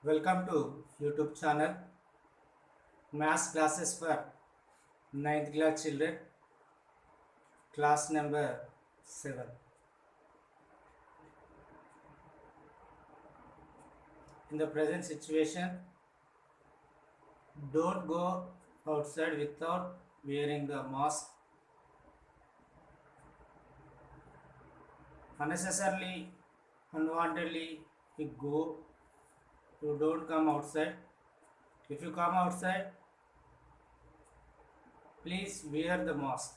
Welcome to YouTube channel Maths classes for ninth class children, class number 7. In the present situation, don't go outside without wearing a mask. Unnecessarily, unwantedly, you don't come outside. If you come outside, please wear the mask.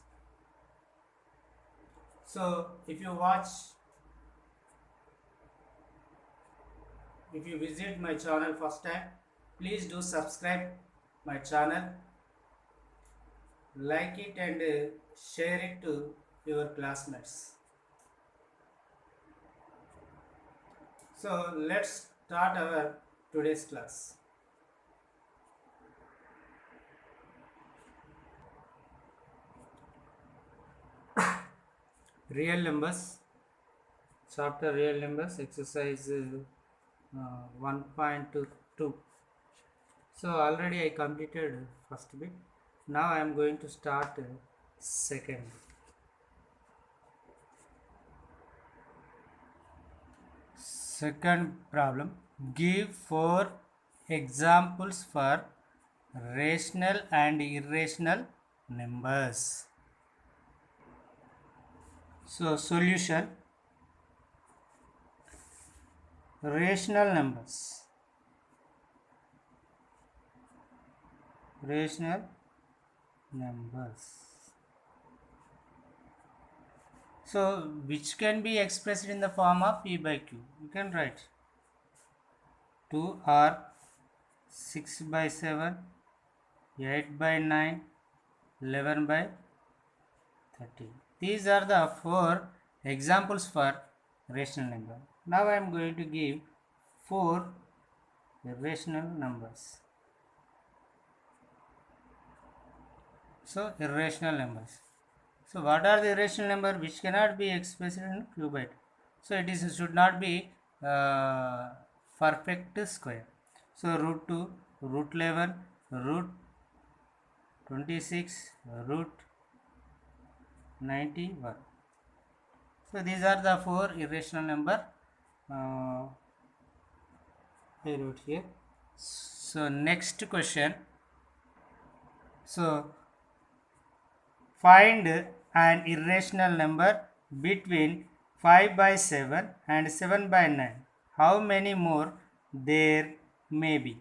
So, if you visit my channel first time, please do subscribe my channel, like it and share it to your classmates. So let's start our today's class. Real numbers, chapter real numbers, exercise 1.2. So already I completed first bit. Now I am going to start second. Second problem. Give 4 examples for rational and irrational numbers. So solution. Rational numbers. Rational numbers. So which can be expressed in the form of P by Q. You can write 2 or 6 by 7, 8 by 9, 11 by 13. These are the 4 examples for rational number. Now I am going to give 4 irrational numbers. So irrational numbers. So what are the irrational number which cannot be expressed in cubite? So it should not be perfect square. So root 2, root 11, root 26, root 91. So these are the 4 irrational number I wrote here. So next question. So find an irrational number between 5 by 7 and 7 by 9. How many more there may be?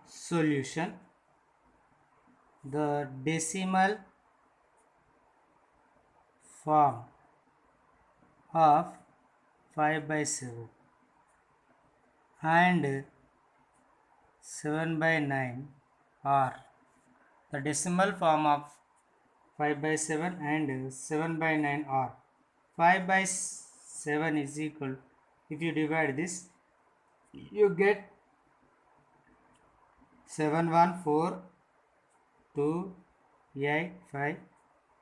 Solution. The decimal form of 5 by 7 and 7 by 9 are the decimal form of 5 by 7 and 7 by 9 are 5 by 7 is equal, if you divide this, you get 7 1 4 2 8 5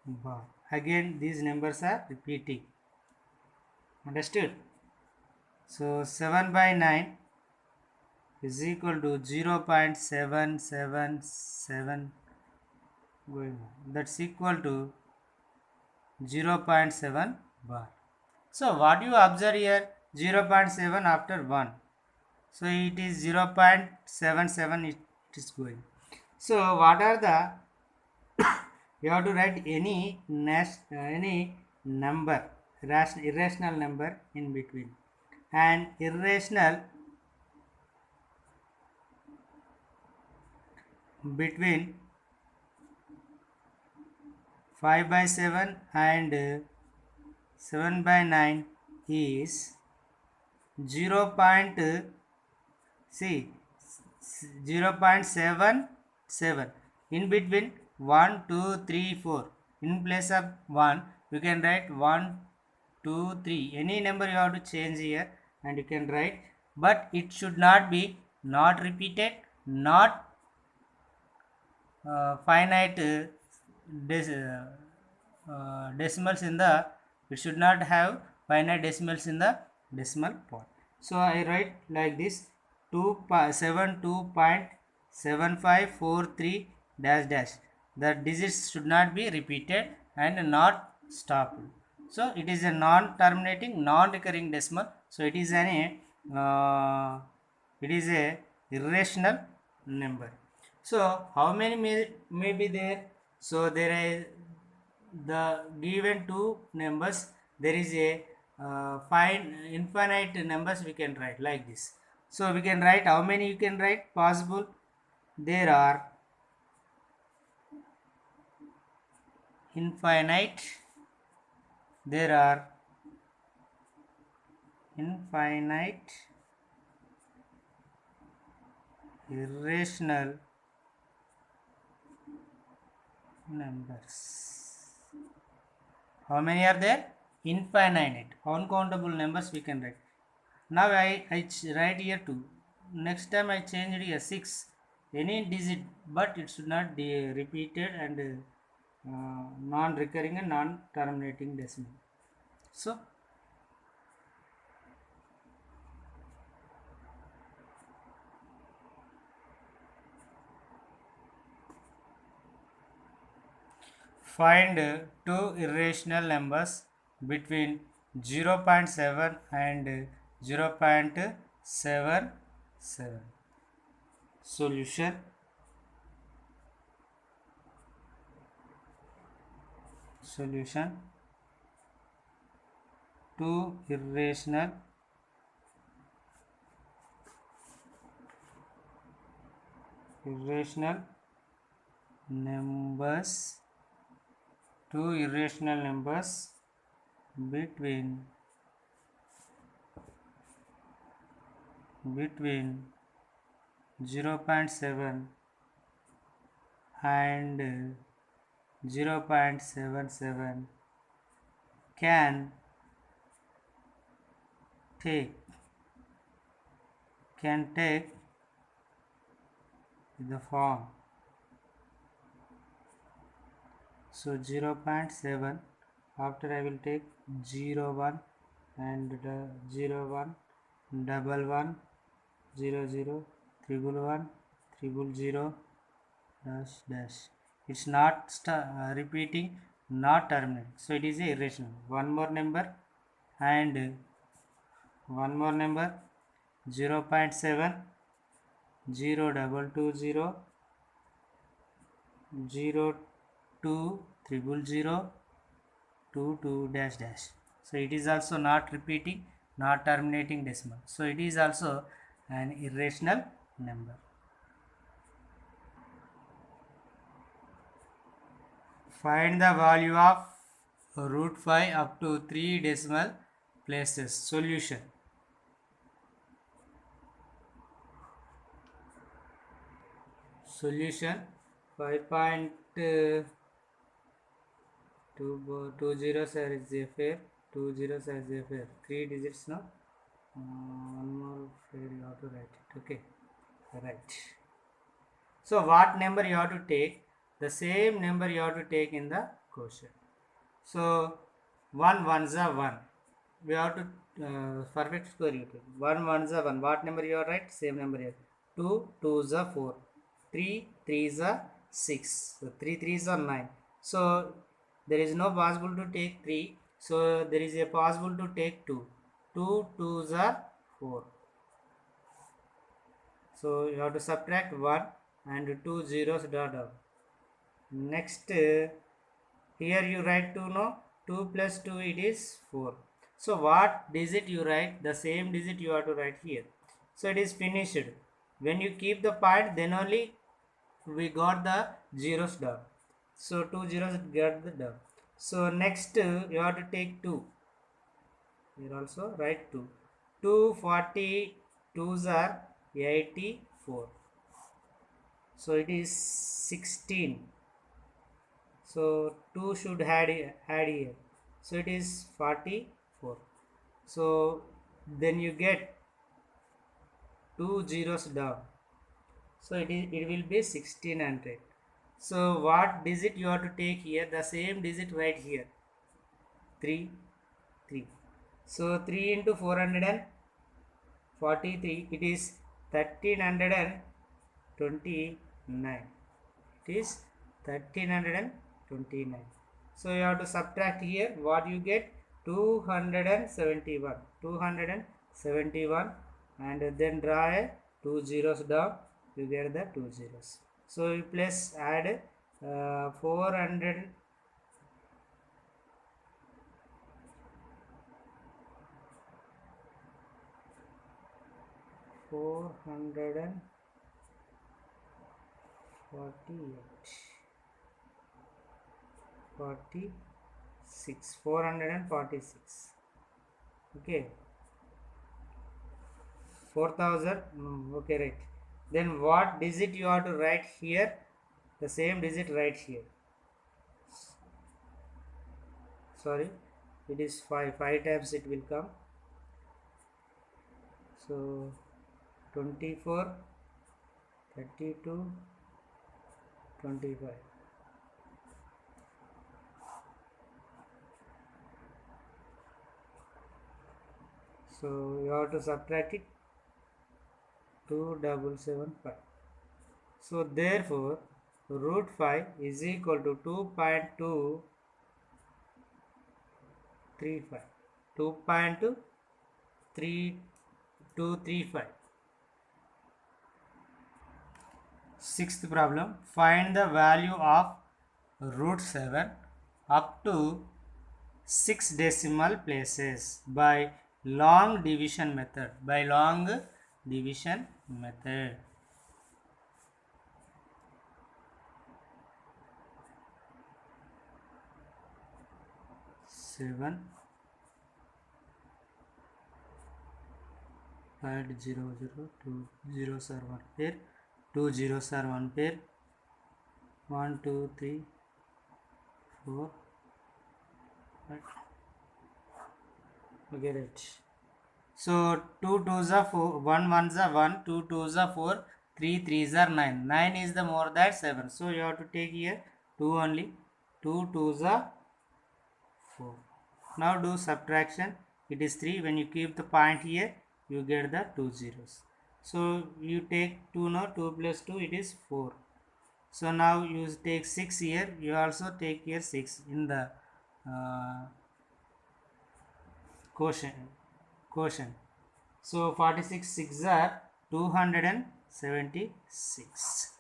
bar. Again these numbers are repeating. Understood? So 7 by 9 is equal to 0.777 going on. That's equal to 0.7 bar. So what you observe here, 0.7 after 1. So it is 0.77 it is going. So what are the you have to write any number, irrational number in between. And irrational between 5 by 7 and 7 by 9 is 0. See 0.77. In between 1 2 3 4, in place of 1 you can write 1 2 3, any number you have to change here and you can write, but it should not be not repeated, not finite decimals in the, it should not have finite decimals in the decimal point. So I write like this: 272.7543 dash dash. The digits should not be repeated and not stopped. So it is a non-terminating, non-recurring decimal. So it is a irrational number. So how many may be there? So there is the given two numbers. There is a fine infinite numbers we can write like this. So we can write how many you can write possible. There are infinite. There are infinite irrational numbers. How many are there? Infinite, uncountable numbers we can write. Now I write here 2. Next time I change it here 6. Any digit, but it should not be repeated and non-recurring and non-terminating decimal. So find two irrational numbers between 0.7 and 0.77. Solution: two irrational numbers between 0.7 and 0.77 can take the form. So 0.7, after I will take 0 1 and 0 1 double 1 0 0 triple 1 triple 0 dash dash. It's not repeating, not terminating, so it is a irrational. One more number and 0.7 0 double 2 0 0 2 triple 0 2 2 dash dash. So it is also not repeating, not terminating decimal, so it is also an irrational number. Find the value of root 5 up to 3 decimal places. Solution: 5.2 2 zeros is fair, 2 zeros is fair, 3 digits now. One more fair you have to write it. Okay, right. So what number you have to take? The same number you have to take in the question. So 1 ones are 1. We have to perfect square you take. 1 ones are 1. What number you are right? Same number here. 2 twos are 4. 3 threes are 6. So 3 threes are 9. So there is no possible to take 3. So there is a possible to take 2. 2 twos are 4. So you have to subtract 1 and 2 zeros dot out. Next here you write 2, no? 2 plus 2 it is 4. So what digit you write? The same digit you have to write here. So it is finished. When you keep the point, then only we got the zeros down. So 2 zeros get the down. So next you have to take 2. Here also write 2. 242s are 84. So it is 16. So 2 should add here. So it is 44. So then you get 2 zeros down. So it will be 1600. So what digit you have to take here? The same digit right here. 3 3. So 3 into 443, it is 1329. It is 1329. So you have to subtract here. What you get? 271. 271, and then draw a 2 zeros down. You get the 2 zeros. So you plus add 400. 448, 46, 446. Okay, 4000. Okay, right. Then what digit you have to write here? The same digit right here. Sorry, it is 5. 5 times it will come. So 24, 32, 25. So you have to subtract it. 2775. So therefore root 5 is equal to 2.235. 2.3235. Sixth problem, find the value of root 7 up to 6 decimal places by long division method. 7.00, 2 zeros are 1 pair, 2 zeros are 1 pair, 1, 2, 3, 4, right. Okay, right. So 2 2s are 4, 1 1s are 1, 2 2s are 4, 3 3s are 9. 9 is the more than 7. So you have to take here 2 only. 2 2s are 4. Now do subtraction. It is 3. When you keep the point here, you get the 2 zeros. So you take 2 now. 2 plus 2, it is 4. So now you take 6 here. You also take here 6 in the quotient. So 46 6 are 276.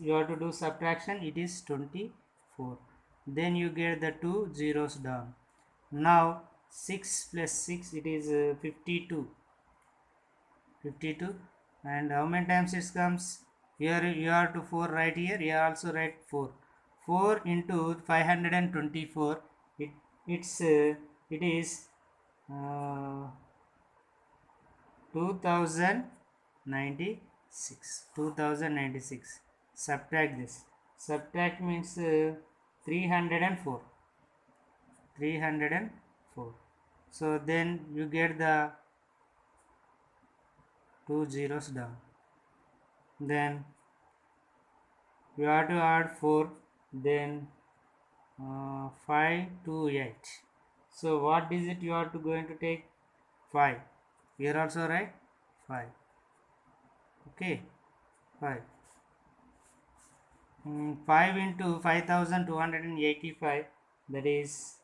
You have to do subtraction. It is 24. Then you get the 2 zeros down. Now 6 plus 6, it is 52. 52. And how many times it comes? Here you have to 4 right here. Here also write 4. 4 into 524. It is 2096. 2096. Subtract this. Subtract means 304. 304. So then you get the 2 zeros down. Then you have to add 4. Then 5 to 8. So what digit you are going to take? 5. Here also write 5. Okay, 5. 5 into 5285, that is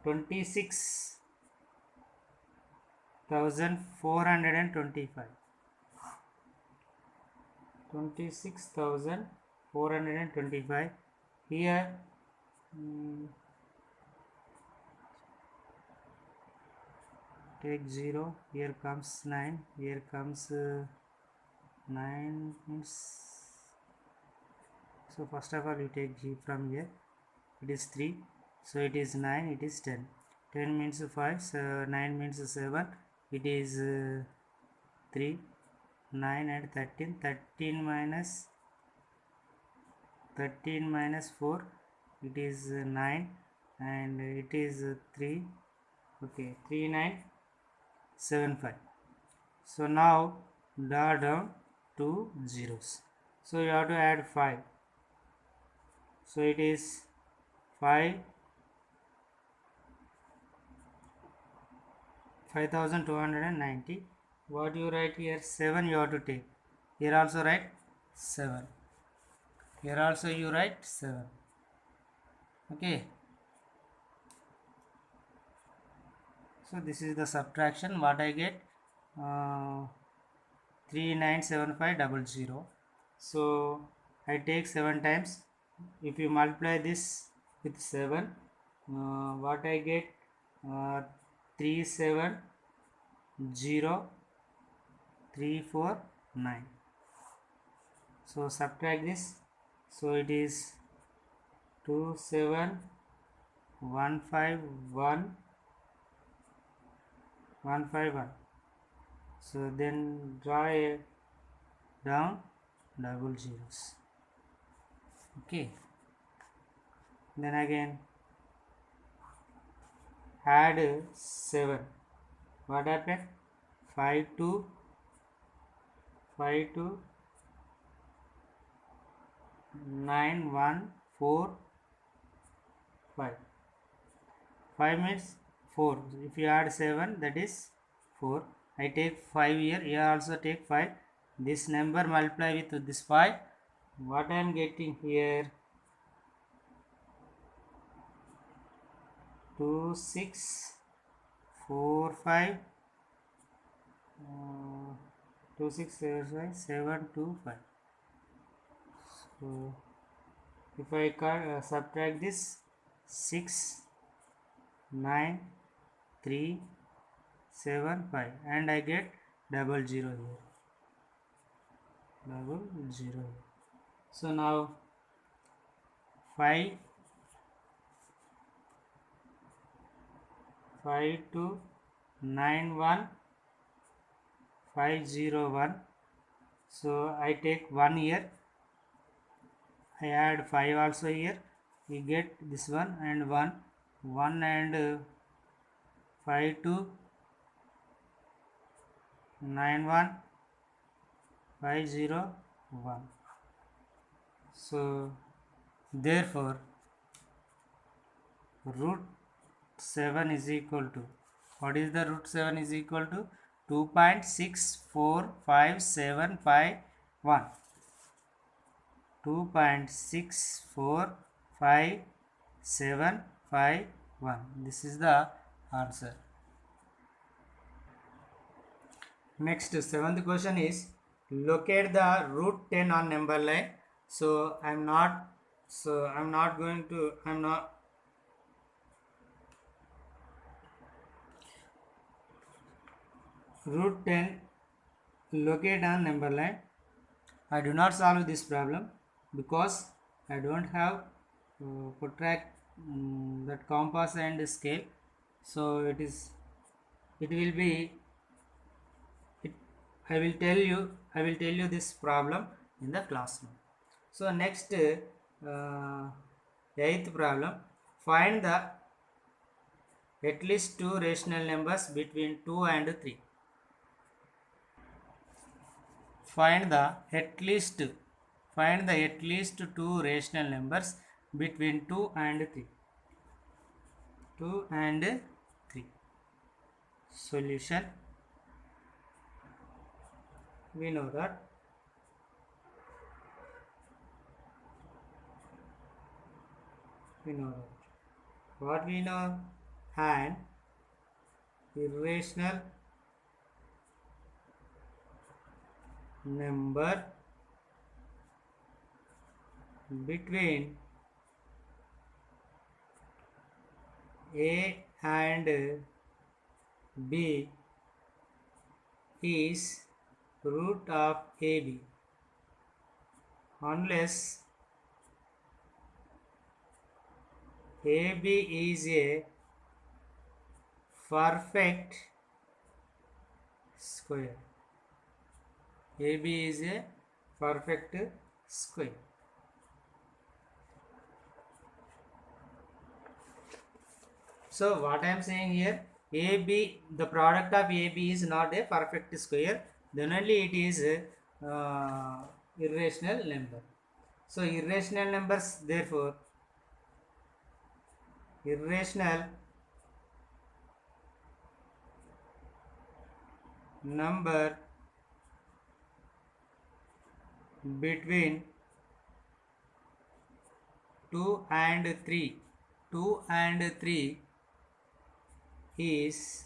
26,425. 26,425. Here take 0. Here comes 9. Here comes 9 means. So first of all you take G from here. It is 3. So it is 9. It is 10. 10 means 5. So 9 means 7. It is 3. 9 and 13. 13 minus 4. It is 9. And it is 3. Okay. 3975. So now draw down 2 zeros. So you have to add 5. So it is 5 5290. What you write here? 7 you have to take. Here also write 7. Here also you write 7. Okay. So this is the subtraction. What I get? 397500. So I take 7 times. If you multiply this with 7, what I get? 370349. So subtract this. So it is 27151. So then draw a down double zeros. Okay. Then again add 7. What happened? 5 to 9145. 5 means 4. If you add 7, that is 4. I take 5 here. Here also take 5. This number multiply with this 5. What I am getting here? 2645 725. So if I subtract this, 6 9 3 7 5, and I get double zero here. So now 5 to 91501. So I take 1 here. I add 5 also here. We get this one and 1 and 5 to 91501. So therefore root 7 is equal to, what is the root 7 is equal to? 2.645751. 2.645751. This is the answer. Next, 7th question is locate the root 10 on number line. So I'm not root 10 locate on number line. I do not solve this problem because I don't have protract that compass and scale. So I will tell you this problem in the classroom. So next, 8th problem, find the at least 2 rational numbers between 2 and 3. Find the at least 2 rational numbers between 2 and 3. 2 and 3. Solution. We know that what we know, an irrational number between A and B is root of AB unless AB is a perfect square. AB is a perfect square. So what I am saying here, AB, the product of AB is not a perfect square, then only it is irrational number. So irrational numbers, therefore irrational number between 2 and 3. 2 and 3 is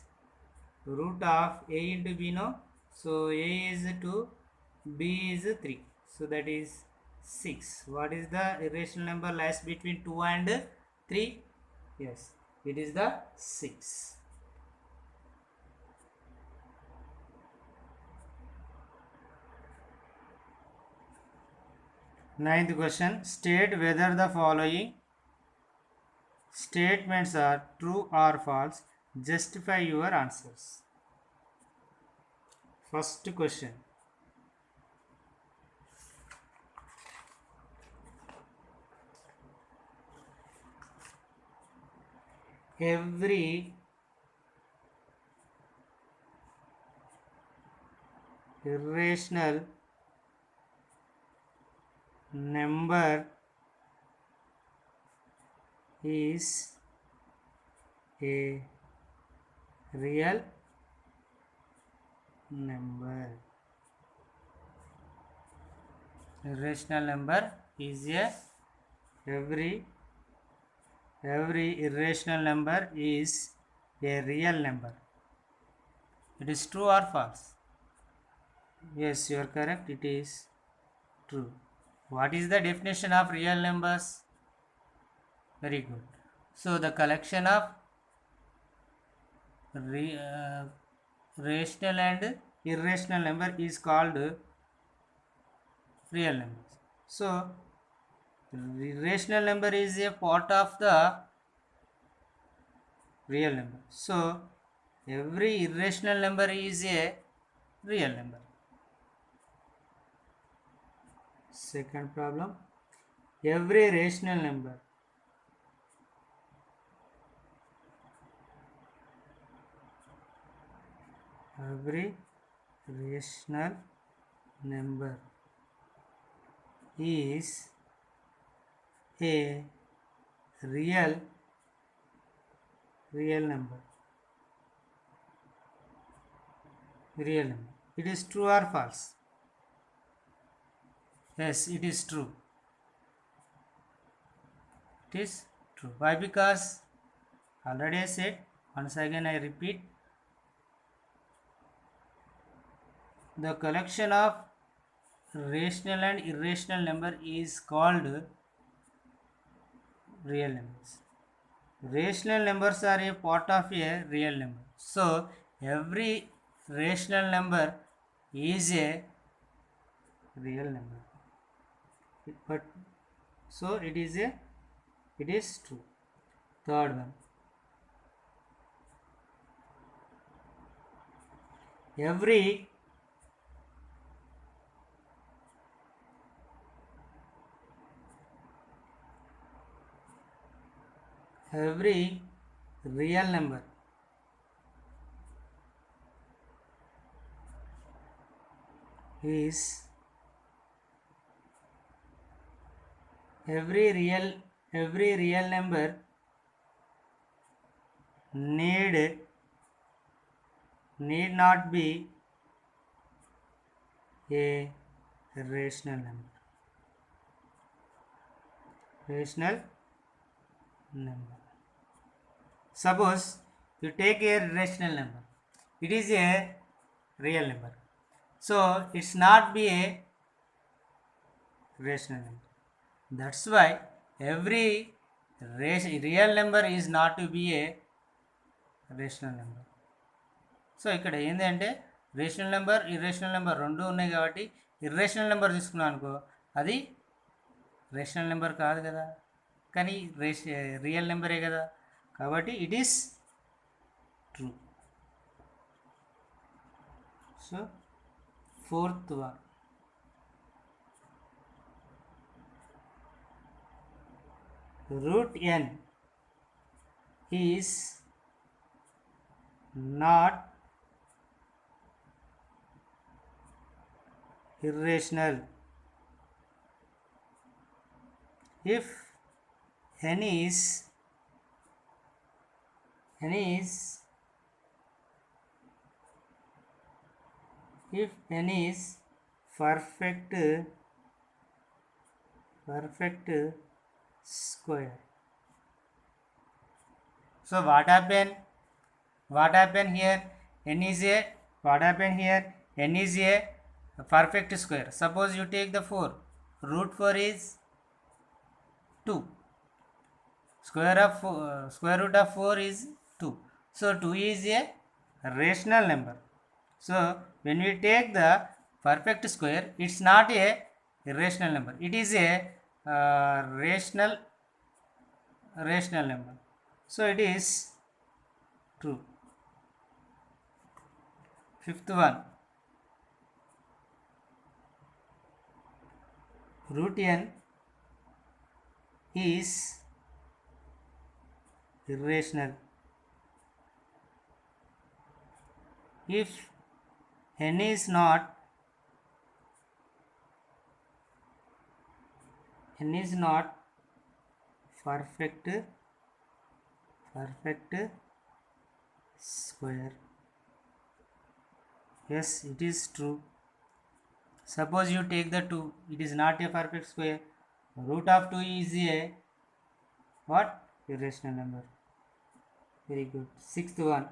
root of a into b, no? So a is 2, b is 3. So that is 6. What is the irrational number lies between 2 and 3? Yes, it is the 6. Ninth question. State whether the following statements are true or false. Justify your answers. First question. Every irrational number is a real number. Irrational number is a every irrational number is a real number. It is true or false? Yes, you are correct. It is true. What is the definition of real numbers? Very good. So the collection of rational and irrational number is called real numbers. So rational number is a part of the real number. So every irrational number is a real number. Second problem. Every rational number is a real number. It is true or false? Yes, it is true. It is true. Why? Because already I said, once again I repeat, the collection of rational and irrational number is called real numbers. Rational numbers are a part of a real number. So every rational number is a real number. But so it is true. Third one. Every real number is every real number need not be a rational number. Suppose you take a rational number, it is a real number, so it's not be a rational number. That's why every real number is not to be a rational number. So ఇక్కడ ఏంటంటే rational number irrational number రెండు ఉన్నాయి కాబట్టి irrational number తీసుకున్నాను అనుకో, అది rational number కాదు కదా, కానీ రియల్ నెంబరే కదా, కాబట్టి it is true. So fourth one, root n is not irrational if n is if n is perfect square. So what happen here? N is a what happen here? N is a perfect square. Suppose you take the 4, root 4 is 2, square root of 4 is 2. So 2 is a rational number. So when we take the perfect square, it's not a irrational number, it is a rational number. So it is true. Fifth one, root n is irrational if n is not perfect square. Yes, it is true. Suppose you take the 2, it is not a perfect square. Root of 2 is a what? Irrational number. Very good. Sixth one,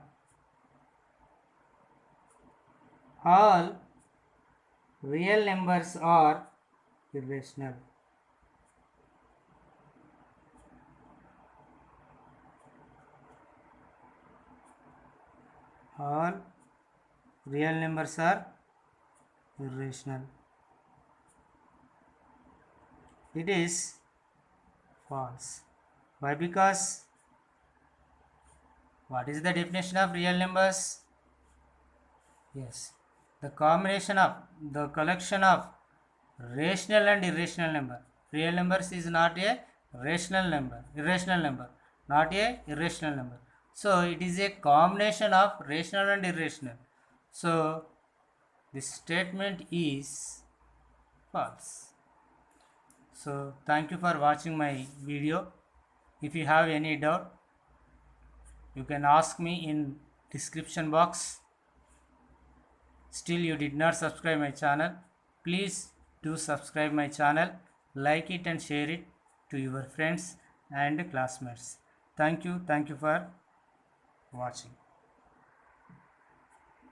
all real numbers are irrational. All real numbers are irrational. It is false. Why? Because what is the definition of real numbers? Yes, the combination of the collection of rational and irrational number. Real numbers is not a irrational number, not a irrational number. So it is a combination of rational and irrational. So this statement is false. So thank you for watching my video. If you have any doubt, you can ask me in description box. Still you did not subscribe my channel, please do subscribe my channel, like it and share it to your friends and classmates. Thank you for watching.